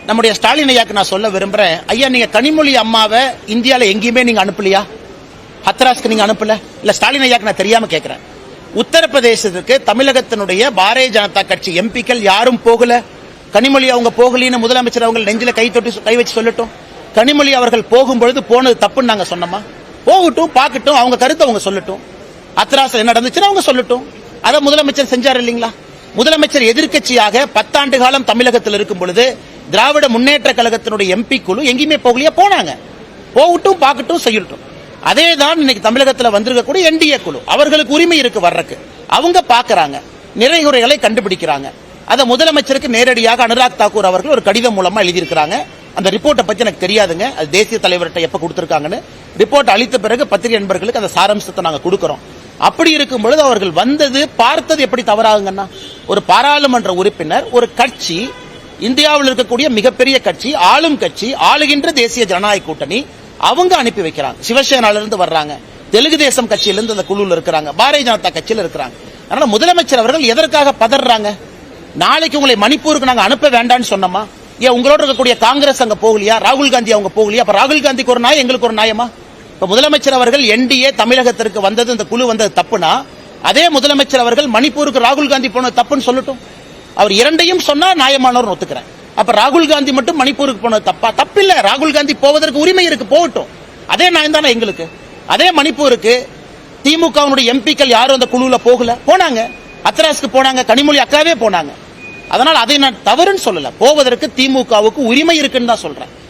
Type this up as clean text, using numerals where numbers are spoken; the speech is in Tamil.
நம்முடைய ஸ்டாலின் ஐயாக்கு நான் சொல்ல விரும்புறேன். ஐயா, நீங்க கனிமொழி அம்மாவை இந்தியால எங்கேயுமே நீங்க அனுப்பலையா? ஹத்ராஸ்க்கு நீங்க அனுப்பல? இல்ல ஸ்டாலின் ஐயாக்கு நான் தெரியாம கேட்கிறேன். உத்தரப்பிரதேசத்துக்கு தமிழகத்தினுடைய பாரதிய ஜனதா கட்சி எம்பிக்கள் யாரும் போகல. கனிமொழி அவங்க போகலின்னு முதலமைச்சர் அவங்க நெஞ்சில கை வச்சு சொல்லட்டும். கனிமொழி அவர்கள் போகும்பொழுது போனது தப்புன்னு நாங்க சொன்னோமா? போகட்டும், பார்க்கட்டும், அவங்க கருத்தை அவங்க சொல்லட்டும். ஹத்ராஸ் என்ன நடந்துச்சுன்னு அவங்க சொல்லட்டும். அதை முதலமைச்சர் செஞ்சார் இல்லீங்களா? முதலமைச்சர் எதிர்க்கட்சியாக 10 ஆண்டு காலம் தமிழகத்தில் இருக்கும் பொழுது திராவிட முன்னேற்ற கழகத்தினுடைய எம்பி குழு எங்கேயுமே போகலையா? போனாங்க. போகட்டும், பார்க்கட்டும், செய்யட்டும். அதே தான் இன்னைக்கு தமிழகத்தில் வந்திருக்கக்கூடிய என்டிஏ குழு. அவர்களுக்கு உரிமை இருக்கு வர்றக்கு. அவங்க பாக்குறாங்க, நிறைகுறைகளை கண்டுபிடிக்கிறாங்க. அதை முதலமைச்சருக்கு நேரடியாக அனுராக் தாக்கூர் அவர்கள் ஒரு கடிதம் மூலமா எழுதியிருக்கிறாங்க. அந்த ரிப்போர்ட்டை பத்தி எனக்கு தெரியாதுங்க. அது தேசிய தலைவர்கிட்ட எப்ப கொடுத்திருக்காங்கன்னு. ரிப்போர்ட் அளித்த பிறகு பத்திரிகை நண்பர்களுக்கு அந்த சாராம்சத்தை நாங்க கொடுக்கிறோம். அப்படி இருக்கும் பொழுது அவர்கள் வந்தது பார்த்தது எப்படி தவறாகுங்கன்னா, ஒரு பாராளுமன்ற உறுப்பினர், ஒரு கட்சி, இந்தியாவில் இருக்கக்கூடிய மிகப்பெரிய கட்சி, ஆளும் கட்சி, ஆளுகின்ற தேசிய ஜனநாயக கூட்டணி, அவங்க அனுப்பி வைக்கிறாங்க. சிவசேனால இருந்து வர்றாங்க, தெலுங்கு தேசம் கட்சியிலிருந்து அந்த குழுவில் இருக்கிறாங்க, பாரதிய ஜனதா கட்சியில் இருக்கிறாங்க. அதனால முதலமைச்சர் அவர்கள் எதற்காக பதறாங்க? நாளைக்கு உங்களை மணிப்பூருக்கு நாங்க அனுப்ப வேண்டாம்னு சொன்னோமா? ஏன் உங்களோட இருக்கக்கூடிய காங்கிரஸ் அங்க போகலையா? ராகுல் காந்தி அவங்க போகலையா? அப்ப ராகுல் காந்திக்கு ஒரு நியாயம், எங்களுக்கு ஒரு நியாயமா? இப்ப முதலமைச்சர் அவர்கள் என்டிஏ தமிழகத்திற்கு வந்தது, இந்த குழு வந்தது தப்புனா, அதே முதலமைச்சர் அவர்கள் மணிப்பூருக்கு ராகுல் காந்தி போனது தப்புன்னு சொல்லட்டும். அவர் இரண்டையும் சொன்னா நியாயமானவர் ஒத்துக்கிறேன். அப்ப ராகுல் காந்தி மட்டும் மணிப்பூருக்கு போனது தப்பா? தப்பில்ல. ராகுல் காந்தி போவதற்கு உரிமை இருக்கு, போகட்டும். அதே நியாயம் தானே எங்களுக்கு. அதே மணிப்பூருக்கு திமுகவுடைய எம்பிக்கள் யாரும் அந்த குழுல போகல, போனாங்க. ஹத்ராஸ்க்கு போனாங்க, கனிமொழி அக்காவே போனாங்க. அதனால அதை நான் தவறுன்னு சொல்லல. போவதற்கு திமுகவுக்கு உரிமை இருக்குன்னு தான் சொல்றேன்.